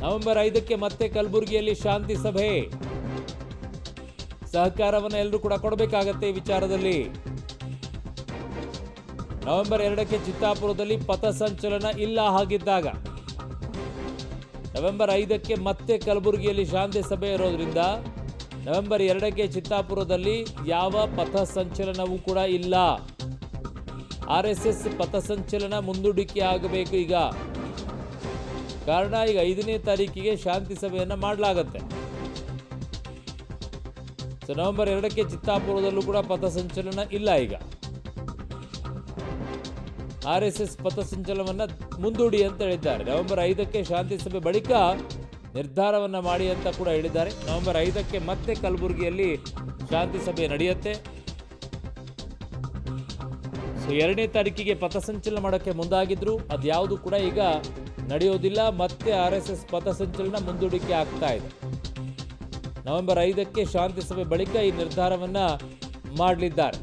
November 5ಕ್ಕೆ ಮತ್ತೆ ಕಲಬುರಗಿಯಲ್ಲಿ ಶಾಂತಿ ಸಭೆ. ಸಹಕಾರವನ್ನು ಎಲ್ಲರೂ ಕೂಡ ಕೊಡಬೇಕಾಗತ್ತೆ ಈ ವಿಚಾರದಲ್ಲಿ. ನವೆಂಬರ್ 2ಕ್ಕೆ ಚಿತ್ತಾಪುರದಲ್ಲಿ ಪಥಸಂಚಲನ ಇಲ್ಲ ಹಾಗಿದ್ದಾಗ ನವೆಂಬರ್ 5ಕ್ಕೆ ಮತ್ತೆ ಕಲಬುರಗಿಯಲ್ಲಿ ಶಾಂತಿ ಸಭೆ ಇರೋದ್ರಿಂದ ನವೆಂಬರ್ 2ಕ್ಕೆ ಚಿತ್ತಾಪುರದಲ್ಲಿ ಯಾವ ಪಥಸಂಚಲನವೂ ಕೂಡ ಇಲ್ಲ. RSS ಪಥಸಂಚಲನ ಮುಂದೂಡಿಕೆ ಆಗಬೇಕು ಈಗ. ಕಾರಣ ಈಗ 5ನೇ ತಾರೀಕಿಗೆ ಶಾಂತಿ ಸಭೆಯನ್ನು ಮಾಡಲಾಗತ್ತೆ. ಸೊ ನವೆಂಬರ್ 2ಕ್ಕೆ ಚಿತ್ತಾಪುರದಲ್ಲೂ ಕೂಡ ಪಥಸಂಚಲನ ಇಲ್ಲ ಈಗ. RSS ಪಥಸಂಚಲನವನ್ನು ಮುಂದೂಡಿ ಅಂತ ಹೇಳಿದ್ದಾರೆ. ನವೆಂಬರ್ 5ಕ್ಕೆ ಶಾಂತಿ ಸಭೆ ಬಳಿಕ ನಿರ್ಧಾರವನ್ನು ಮಾಡಿ ಅಂತ ಕೂಡ ಹೇಳಿದ್ದಾರೆ. ನವೆಂಬರ್ 5ಕ್ಕೆ ಮತ್ತೆ ಕಲಬುರಗಿಯಲ್ಲಿ ಶಾಂತಿ ಸಭೆ ನಡೆಯುತ್ತೆ. ಸೊ 2ನೇ ತಾರೀಕಿಗೆ ಪಥಸಂಚಲನ ಮಾಡೋಕ್ಕೆ ಮುಂದಾಗಿದ್ರು, ಅದ್ಯಾವುದು ಕೂಡ ಈಗ ನಡೆಯೋದಿಲ್ಲ. ಮತ್ತೆ RSS ಪಥಸಂಚಲನ ಮುಂದೂಡಿಕೆ ಆಗ್ತಾ ಇದೆ. ನವೆಂಬರ್ 5ಕ್ಕೆ ಶಾಂತಿ ಸಭೆ ಬಳಿಕ ಈ ನಿರ್ಧಾರವನ್ನ ಮಾಡಲಿದ್ದಾರೆ.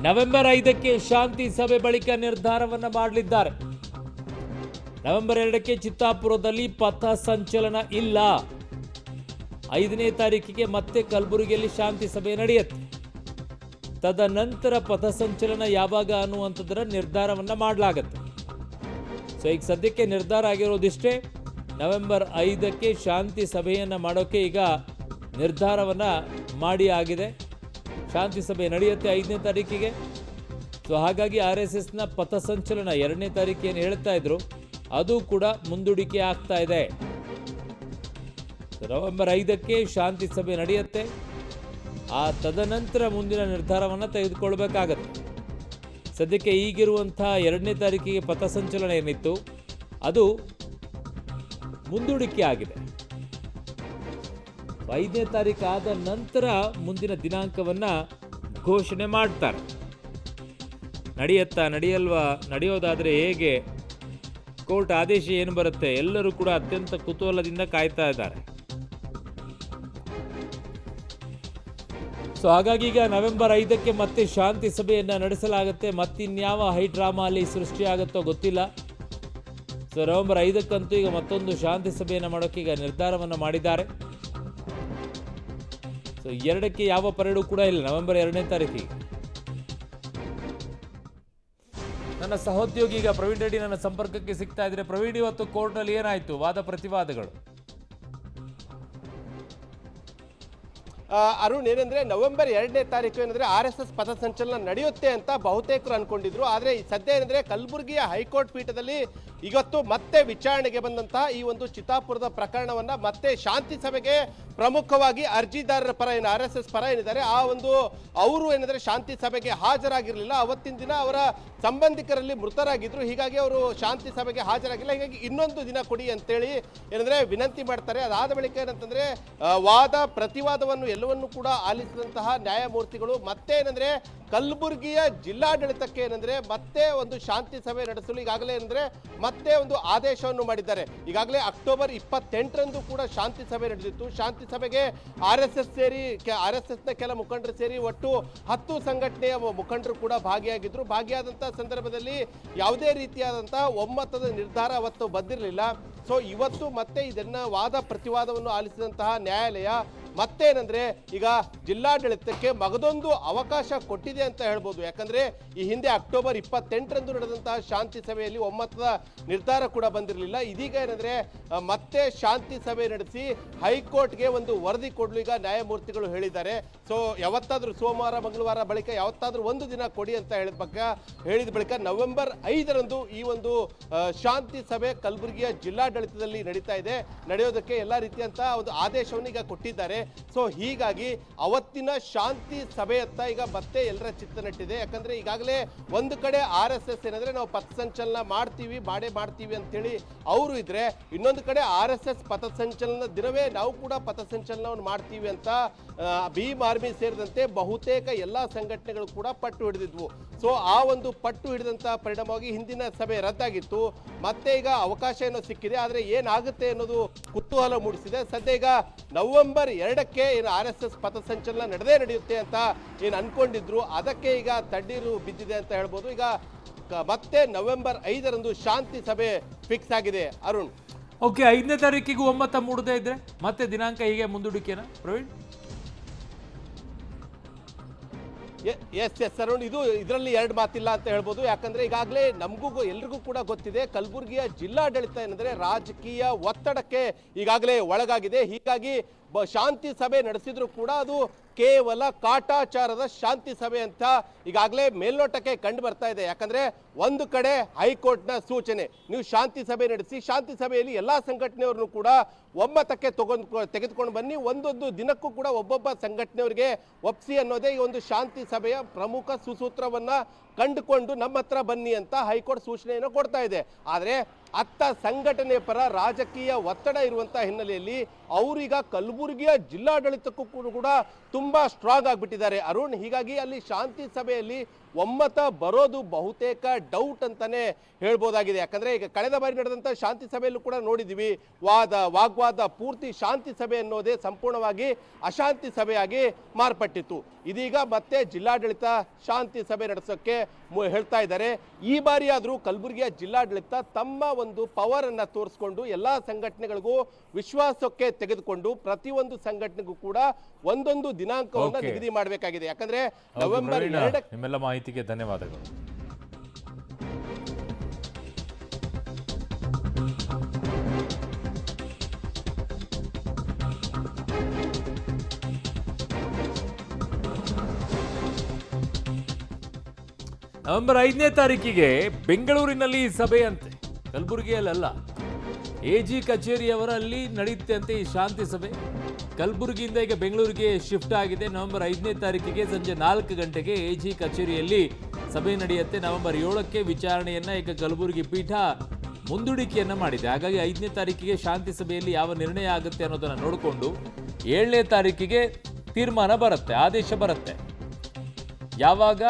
ನವೆಂಬರ್ 5ಕ್ಕೆ ಶಾಂತಿ ಸಭೆ ಬಳಿಕ ನಿರ್ಧಾರವನ್ನು ಮಾಡಲಿದ್ದಾರೆ. ನವೆಂಬರ್ 2ಕ್ಕೆ ಚಿತ್ತಾಪುರದಲ್ಲಿ ಪಥಸಂಚಲನ ಇಲ್ಲ. 5ನೇ ತಾರೀಕಿಗೆ ಮತ್ತೆ ಕಲಬುರಗಿಯಲ್ಲಿ ಶಾಂತಿ ಸಭೆ ನಡೆಯುತ್ತೆ. ತದನಂತರ ಪಥಸಂಚಲನ ಯಾವಾಗ ಅನ್ನುವಂಥದ್ದರ ನಿರ್ಧಾರವನ್ನು ಮಾಡಲಾಗತ್ತೆ. ಸೊ ಈಗ ಸದ್ಯಕ್ಕೆ ನಿರ್ಧಾರ ಆಗಿರೋದಿಷ್ಟೇ. ನವೆಂಬರ್ 5ಕ್ಕೆ ಶಾಂತಿ ಸಭೆಯನ್ನು ಮಾಡೋಕ್ಕೆ ಈಗ ನಿರ್ಧಾರವನ್ನು ಮಾಡಿ ಆಗಿದೆ. ಶಾಂತಿ ಸಭೆ ನಡೆಯುತ್ತೆ 5ನೇ ತಾರೀಕಿಗೆ. ಸೊ ಹಾಗಾಗಿ RSSನ ಪಥಸಂಚಲನ 2ನೇ ತಾರೀಕು ಏನು ಹೇಳ್ತಾ ಇದ್ರು ಅದು ಕೂಡ ಮುಂದೂಡಿಕೆ ಆಗ್ತಾ ಇದೆ. ನವೆಂಬರ್ 5ಕ್ಕೆ ಶಾಂತಿ ಸಭೆ ನಡೆಯುತ್ತೆ. ಆ ತದನಂತರ ಮುಂದಿನ ನಿರ್ಧಾರವನ್ನು ತೆಗೆದುಕೊಳ್ಬೇಕಾಗತ್ತೆ. ಸದ್ಯಕ್ಕೆ ಈಗಿರುವಂಥ 2ನೇ ತಾರೀಕಿಗೆ ಪಥಸಂಚಲನ ಏನಿತ್ತು ಅದು ಮುಂದೂಡಿಕೆ ಆಗಿದೆ. 5ನೇ ತಾರೀಕು ಆದ ನಂತರ ಮುಂದಿನ ದಿನಾಂಕವನ್ನು ಘೋಷಣೆ ಮಾಡ್ತಾರೆ. ನಡೆಯುತ್ತಾ ನಡೆಯಲ್ವಾ, ನಡೆಯೋದಾದರೆ ಹೇಗೆ, ಕೋರ್ಟ್ ಆದೇಶ ಏನು ಬರುತ್ತೆ, ಎಲ್ಲರೂ ಕೂಡ ಅತ್ಯಂತ ಕುತೂಹಲದಿಂದ ಕಾಯ್ತಾ ಇದ್ದಾರೆ. ಸೊ ಹಾಗಾಗಿ ಈಗ ನವೆಂಬರ್ 5ಕ್ಕೆ ಮತ್ತೆ ಶಾಂತಿ ಸಭೆಯನ್ನು ನಡೆಸಲಾಗುತ್ತೆ. ಮತ್ತಿನ್ಯಾವ ಹೈ ಡ್ರಾಮಾ ಅಲ್ಲಿ ಸೃಷ್ಟಿಯಾಗುತ್ತೋ ಗೊತ್ತಿಲ್ಲ. ಸೊ ನವೆಂಬರ್ 5ಕ್ಕಂತೂ ಈಗ ಮತ್ತೊಂದು ಶಾಂತಿ ಸಭೆಯನ್ನು ಮಾಡೋಕ್ಕೆ ಈಗ ನಿರ್ಧಾರವನ್ನು ಮಾಡಿದ್ದಾರೆ. ಸೊ 2ಕ್ಕೆ ಯಾವ ಪರೇಡು ಕೂಡ ಇಲ್ಲ. ನವೆಂಬರ್ 2ನೇ ತಾರೀಕಿಗೆ ನನ್ನ ಸಹೋದ್ಯೋಗಿ ಈಗ ಪ್ರವೀಣ್ ರೆಡ್ಡಿ ನನ್ನ ಸಂಪರ್ಕಕ್ಕೆ ಸಿಗ್ತಾ ಇದ್ರೆ. ಪ್ರವೀಣ್, ಇವತ್ತು ಕೋರ್ಟ್ನಲ್ಲಿ ಏನಾಯ್ತು ವಾದ ಪ್ರತಿವಾದಗಳು? ಅರುಣ್, ಏನಂದ್ರೆ ನವೆಂಬರ್ 2ನೇ ತಾರೀಕು ಏನಂದ್ರೆ RSS ಪಥಸಂಚಲನ ನಡೆಯುತ್ತೆ ಅಂತ ಬಹುತೇಕರು ಅನ್ಕೊಂಡಿದ್ರು. ಆದರೆ ಸದ್ಯ ಏನಂದ್ರೆ ಕಲಬುರಗಿಯ ಹೈಕೋರ್ಟ್ ಪೀಠದಲ್ಲಿ ಇವತ್ತು ಮತ್ತೆ ವಿಚಾರಣೆಗೆ ಬಂದಂತಹ ಈ ಒಂದು ಚಿತ್ತಾಪುರದ ಪ್ರಕರಣವನ್ನ ಮತ್ತೆ ಶಾಂತಿ ಸಭೆಗೆ ಪ್ರಮುಖವಾಗಿ ಅರ್ಜಿದಾರರ ಪರ ಏನು RSS ಪರ ಏನಿದ್ದಾರೆ ಆ ಒಂದು ಅವರು ಏನಂದ್ರೆ ಶಾಂತಿ ಸಭೆಗೆ ಹಾಜರಾಗಿರಲಿಲ್ಲ. ಅವತ್ತಿನ ದಿನ ಅವರ ಸಂಬಂಧಿಕರಲ್ಲಿ ಮೃತರಾಗಿದ್ರು. ಹೀಗಾಗಿ ಅವರು ಶಾಂತಿ ಸಭೆಗೆ ಹಾಜರಾಗಿಲ್ಲ. ಹೀಗಾಗಿ ಇನ್ನೊಂದು ದಿನ ಕೊಡಿ ಅಂತೇಳಿ ಏನಂದ್ರೆ ವಿನಂತಿ ಮಾಡ್ತಾರೆ. ಅದಾದ ಬಳಿಕ ಏನಂತಂದ್ರೆ ವಾದ ಪ್ರತಿವಾದವನ್ನು ಎಲ್ಲವನ್ನು ಕೂಡ ಆಲಿಸಿದಂತಹ ನ್ಯಾಯಮೂರ್ತಿಗಳು ಮತ್ತೆ ಏನಂದ್ರೆ ಕಲಬುರಗಿಯ ಜಿಲ್ಲಾಡಳಿತಕ್ಕೆ ಏನಂದ್ರೆ ಮತ್ತೆ ಒಂದು ಶಾಂತಿ ಸಭೆ ನಡೆಸಲು ಈಗಾಗಲೇ ಏನಂದ್ರೆ ಮತ್ತೆ ಒಂದು ಆದೇಶವನ್ನು ಮಾಡಿದ್ದಾರೆ. ಈಗಾಗಲೇ ಅಕ್ಟೋಬರ್ 28ರಂದು ಕೂಡ ಶಾಂತಿ ಸಭೆ ನಡೆದಿತ್ತು. ಶಾಂತಿ ಸಭೆಗೆ RSSನ ಕೆಲ ಮುಖಂಡರು ಸೇರಿ ಒಟ್ಟು 10 ಸಂಘಟನೆಯ ಮುಖಂಡರು ಕೂಡ ಭಾಗಿಯಾಗಿದ್ರು. ಭಾಗಿಯಾದಂತಹ ಸಂದರ್ಭದಲ್ಲಿ ಯಾವುದೇ ರೀತಿಯಾದಂತಹ ಒಮ್ಮತದ ನಿರ್ಧಾರ ಅವತ್ತು ಬಂದಿರಲಿಲ್ಲ. ಸೊ ಇವತ್ತು ಮತ್ತೆ ಇದನ್ನ ವಾದ ಪ್ರತಿವಾದವನ್ನು ಆಲಿಸಿದಂತಹ ನ್ಯಾಯಾಲಯ ಮತ್ತೇನಂದ್ರೆ ಈಗ ಜಿಲ್ಲಾಡಳಿತಕ್ಕೆ ಮಗದೊಂದು ಅವಕಾಶ ಕೊಟ್ಟಿದೆ ಅಂತ ಹೇಳ್ಬೋದು. ಯಾಕಂದ್ರೆ ಈ ಹಿಂದೆ ಅಕ್ಟೋಬರ್ 28ರಂದು ನಡೆದಂತಹ ಶಾಂತಿ ಸಭೆಯಲ್ಲಿ ಒಮ್ಮತದ ನಿರ್ಧಾರ ಕೂಡ ಬಂದಿರಲಿಲ್ಲ. ಇದೀಗ ಏನಂದ್ರೆ ಮತ್ತೆ ಶಾಂತಿ ಸಭೆ ನಡೆಸಿ ಹೈಕೋರ್ಟ್ಗೆ ಒಂದು ವರದಿ ಕೊಡಲು ಈಗ ನ್ಯಾಯಮೂರ್ತಿಗಳು ಹೇಳಿದ್ದಾರೆ. ಸೊ ಯಾವತ್ತಾದ್ರೂ ಸೋಮವಾರ ಮಂಗಳವಾರ ಬಳಿಕ ಯಾವತ್ತಾದ್ರೂ ಒಂದು ದಿನ ಕೊಡಿ ಅಂತ ಹೇಳಿದ ಬಳಿಕ ನವೆಂಬರ್ 5ರಂದು ಈ ಒಂದು ಶಾಂತಿ ಸಭೆ ಕಲಬುರಗಿಯ ಜಿಲ್ಲಾಡಳಿತದಲ್ಲಿ ನಡೀತಾ ಇದೆ. ನಡೆಯೋದಕ್ಕೆ ಎಲ್ಲ ರೀತಿಯಂತ ಒಂದು ಆದೇಶವನ್ನು ಈಗ ಕೊಟ್ಟಿದ್ದಾರೆ. ಸೊ ಹೀಗಾಗಿ ಅವತ್ತಿನ ಶಾಂತಿ ಸಭೆಯತ್ತ ಈಗ ಮತ್ತೆ ಎಲ್ಲರ ಚಿತ್ತ ನೆಟ್ಟಿದೆ. ಯಾಕಂದ್ರೆ ಈಗಾಗಲೇ ಒಂದು ಕಡೆ RSS ಏನಂದ್ರೆ ನಾವು ಪಥಸಂಚಲನ ಮಾಡ್ತೀವಿ ಅಂತೇಳಿ ಅವರು ಇದ್ರೆ, ಇನ್ನೊಂದು ಕಡೆ RSS ಪಥಸಂಚಲನ ದಿನವೇ ನಾವು ಕೂಡ ಪಥಸಂಚಲನವನ್ನು ಮಾಡ್ತೀವಿ ಅಂತ ಭೀಮ್ ಆರ್ಮಿ ಸೇರಿದಂತೆ ಬಹುತೇಕ ಎಲ್ಲಾ ಸಂಘಟನೆಗಳು ಕೂಡ ಪಟ್ಟು ಹಿಡಿದಿದ್ವು. ಸೊ ಆ ಒಂದು ಪಟ್ಟು ಹಿಡಿದಂತ ಪರಿಣಾಮವಾಗಿ ಹಿಂದಿನ ಸಭೆ ರದ್ದಾಗಿತ್ತು. ಮತ್ತೆ ಈಗ ಅವಕಾಶ ಏನೋ ಸಿಕ್ಕಿದೆ, ಆದ್ರೆ ಏನಾಗುತ್ತೆ ಅನ್ನೋದು ಕುತೂಹಲ ಮೂಡಿಸಿದೆ. ಸದ್ಯ ಈಗ ನವೆಂಬರ್ 2ಕ್ಕೆ ಏನು RSS ಪಥಸಂಚಲನ ನಡೆಯುತ್ತೆ ಅಂತ ಏನು ಅನ್ಕೊಂಡಿದ್ರು, ಅದಕ್ಕೆ ಈಗ ತಣ್ಣೀರು ಬಿದ್ದಿದೆ ಅಂತ ಹೇಳ್ಬೋದು. ಈಗ ಮತ್ತೆ ನವೆಂಬರ್ 5ರಂದು ಶಾಂತಿ ಸಭೆ ಫಿಕ್ಸ್ ಆಗಿದೆ. ಅರುಣ್, ಓಕೆ, 5ನೇ ತಾರೀಕಿಗೂ ಒಮ್ಮತ ಮೂಡದೇ ಇದ್ರೆ ಮತ್ತೆ ದಿನಾಂಕ ಹೀಗೆ ಮುಂದೂಡಿಕೆನಾ ಪ್ರವೀಣ್? ಎಸ್ ಅರುಣ್, ಇದರಲ್ಲಿ ಎರಡು ಮಾತಿಲ್ಲ ಅಂತ ಹೇಳ್ಬೋದು. ಯಾಕಂದ್ರೆ ಈಗಾಗಲೇ ನಮಗೂ ಎಲ್ರಿಗೂ ಕೂಡ ಗೊತ್ತಿದೆ, ಕಲಬುರಗಿಯ ಜಿಲ್ಲಾಡಳಿತ ಏನಂದ್ರೆ ರಾಜಕೀಯ ಒತ್ತಡಕ್ಕೆ ಈಗಾಗಲೇ ಒಳಗಾಗಿದೆ. ಹೀಗಾಗಿ ಶಾಂತಿ ಸಭೆ ನಡೆಸಿದ್ರು ಕೂಡ ಅದು ಕೇವಲ ಕಾಟಾಚಾರದ ಶಾಂತಿ ಸಭೆ ಅಂತ ಈಗಾಗಲೇ ಮೇಲ್ನೋಟಕ್ಕೆ ಕಂಡು ಬರ್ತಾ ಇದೆ. ಯಾಕಂದ್ರೆ ಒಂದು ಕಡೆ ಹೈಕೋರ್ಟ್ನ ಸೂಚನೆ, ನೀವು ಶಾಂತಿ ಸಭೆ ನಡೆಸಿ, ಶಾಂತಿ ಸಭೆಯಲ್ಲಿ ಎಲ್ಲಾ ಸಂಘಟನೆಯವ್ರನ್ನು ಕೂಡ ಒಮ್ಮತಕ್ಕೆ ತೆಗೆದುಕೊಂಡು ಬನ್ನಿ, ಒಂದೊಂದು ದಿನಕ್ಕೂ ಕೂಡ ಒಬ್ಬೊಬ್ಬ ಸಂಘಟನೆಯವರಿಗೆ ಒಪ್ಸಿ ಅನ್ನೋದೇ ಈ ಒಂದು ಶಾಂತಿ ಸಭೆಯ ಪ್ರಮುಖ ಸುಸೂತ್ರವನ್ನ ಕಂಡುಕೊಂಡು ನಮ್ಮ ಹತ್ರ ಬನ್ನಿ ಅಂತ ಹೈಕೋರ್ಟ್ ಸೂಚನೆಯನ್ನು ಕೊಡ್ತಾ ಇದೆ. ಆದರೆ ಅತ್ತ ಸಂಘಟನೆ ಪರ ರಾಜಕೀಯ ಒತ್ತಡ ಇರುವಂತಹ ಹಿನ್ನೆಲೆಯಲ್ಲಿ ಅವರೀಗ ಕಲಬುರಗಿಯ ಜಿಲ್ಲಾಡಳಿತಕ್ಕೂ ಕೂಡ ತುಂಬಾ ಸ್ಟ್ರಾಂಗ್ ಆಗಿಬಿಟ್ಟಿದ್ದಾರೆ ಅರುಣ್. ಹೀಗಾಗಿ ಅಲ್ಲಿ ಶಾಂತಿ ಸಭೆಯಲ್ಲಿ ಒಮ್ಮತ ಬರೋದು ಬಹುತೇಕ ಡೌಟ್ ಅಂತಾನೆ ಹೇಳ್ಬೋದಾಗಿದೆ. ಯಾಕಂದ್ರೆ ಈಗ ಕಳೆದ ಬಾರಿ ನಡೆದಂತ ಶಾಂತಿ ಸಭೆಯಲ್ಲೂ ಕೂಡ ನೋಡಿದ್ವಿ, ವಾಗ್ವಾದ ಪೂರ್ತಿ ಶಾಂತಿ ಸಭೆ ಅನ್ನೋದೇ ಸಂಪೂರ್ಣವಾಗಿ ಅಶಾಂತಿ ಸಭೆಯಾಗಿ ಮಾರ್ಪಟ್ಟಿತ್ತು. ಇದೀಗ ಮತ್ತೆ ಜಿಲ್ಲಾಡಳಿತ ಶಾಂತಿ ಸಭೆ ನಡೆಸೋಕೆ ಹೇಳ್ತಾ ಇದ್ದಾರೆ. ಈ ಬಾರಿ ಆದ್ರೂ ಕಲಬುರಗಿಯ ಜಿಲ್ಲಾಡಳಿತ ತಮ್ಮ ಒಂದು ಪವರ್ ಅನ್ನ ತೋರಿಸ್ಕೊಂಡು ಎಲ್ಲಾ ಸಂಘಟನೆಗಳಿಗೂ ವಿಶ್ವಾಸಕ್ಕೆ ತೆಗೆದುಕೊಂಡು ಪ್ರತಿಯೊಂದು ಸಂಘಟನೆಗೂ ಕೂಡ ಒಂದೊಂದು ದಿನಾಂಕವನ್ನು ನಿಗದಿ ಮಾಡಬೇಕಾಗಿದೆ. ಯಾಕಂದ್ರೆ ನವೆಂಬರ್ 2 ನಿಮ್ಮೆಲ್ಲ ಮಾಹಿತಿಗೆ ಧನ್ಯವಾದಗಳು. ನವೆಂಬರ್ 5ನೇ ತಾರೀಕಿಗೆ ಬೆಂಗಳೂರಿನಲ್ಲಿ ಸಭೆಯಂತೆ, ಕಲಬುರಗಿಯಲ್ಲ, AG ಕಚೇರಿಯವರಲ್ಲಿ ನಡೆಯುತ್ತೆ ಅಂತೆ ಈ ಶಾಂತಿ ಸಭೆ. ಕಲಬುರಗಿಯಿಂದ ಈಗ ಬೆಂಗಳೂರಿಗೆ ಶಿಫ್ಟ್ ಆಗಿದೆ. ನವೆಂಬರ್ 5ನೇ ತಾರೀಕಿಗೆ ಸಂಜೆ 4 ಗಂಟೆಗೆ AG ಕಚೇರಿಯಲ್ಲಿ ಸಭೆ ನಡೆಯುತ್ತೆ. ನವೆಂಬರ್ 7ಕ್ಕೆ ವಿಚಾರಣೆಯನ್ನ ಈಗ ಕಲಬುರಗಿ ಪೀಠ ಮುಂದೂಡಿಕೆಯನ್ನ ಮಾಡಿದೆ. ಹಾಗಾಗಿ 5ನೇ ತಾರೀಕಿಗೆ ಶಾಂತಿ ಸಭೆಯಲ್ಲಿ ಯಾವ ನಿರ್ಣಯ ಆಗುತ್ತೆ ಅನ್ನೋದನ್ನ ನೋಡಿಕೊಂಡು 7ನೇ ತಾರೀಕಿಗೆ ತೀರ್ಮಾನ ಬರುತ್ತೆ, ಆದೇಶ ಬರುತ್ತೆ, ಯಾವಾಗ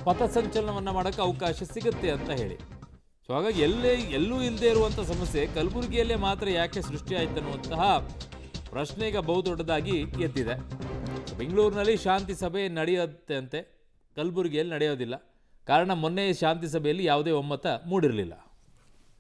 ಪಥಸಂಚಲನವನ್ನು ಮಾಡೋಕ್ಕೆ ಅವಕಾಶ ಸಿಗುತ್ತೆ ಅಂತ ಹೇಳಿ. ಸೊ ಹಾಗಾಗಿ ಎಲ್ಲೂ ಇಲ್ಲದೆ ಇರುವಂಥ ಸಮಸ್ಯೆ ಕಲಬುರಗಿಯಲ್ಲೇ ಮಾತ್ರ ಯಾಕೆ ಸೃಷ್ಟಿ ಆಯ್ತು ಅನ್ನುವಂತಹ ಪ್ರಶ್ನೆ ಈಗ ಬಹುದೊಡ್ಡದಾಗಿ ಎದ್ದಿದೆ. ಬೆಂಗಳೂರಿನಲ್ಲಿ ಶಾಂತಿ ಸಭೆ ನಡೆಯುತ್ತೆ ಅಂತೆ, ಕಲಬುರಗಿಯಲ್ಲಿ ನಡೆಯೋದಿಲ್ಲ. ಕಾರಣ ಮೊನ್ನೆ ಶಾಂತಿ ಸಭೆಯಲ್ಲಿ ಯಾವುದೇ ಒಮ್ಮತ ಮೂಡಿರಲಿಲ್ಲ.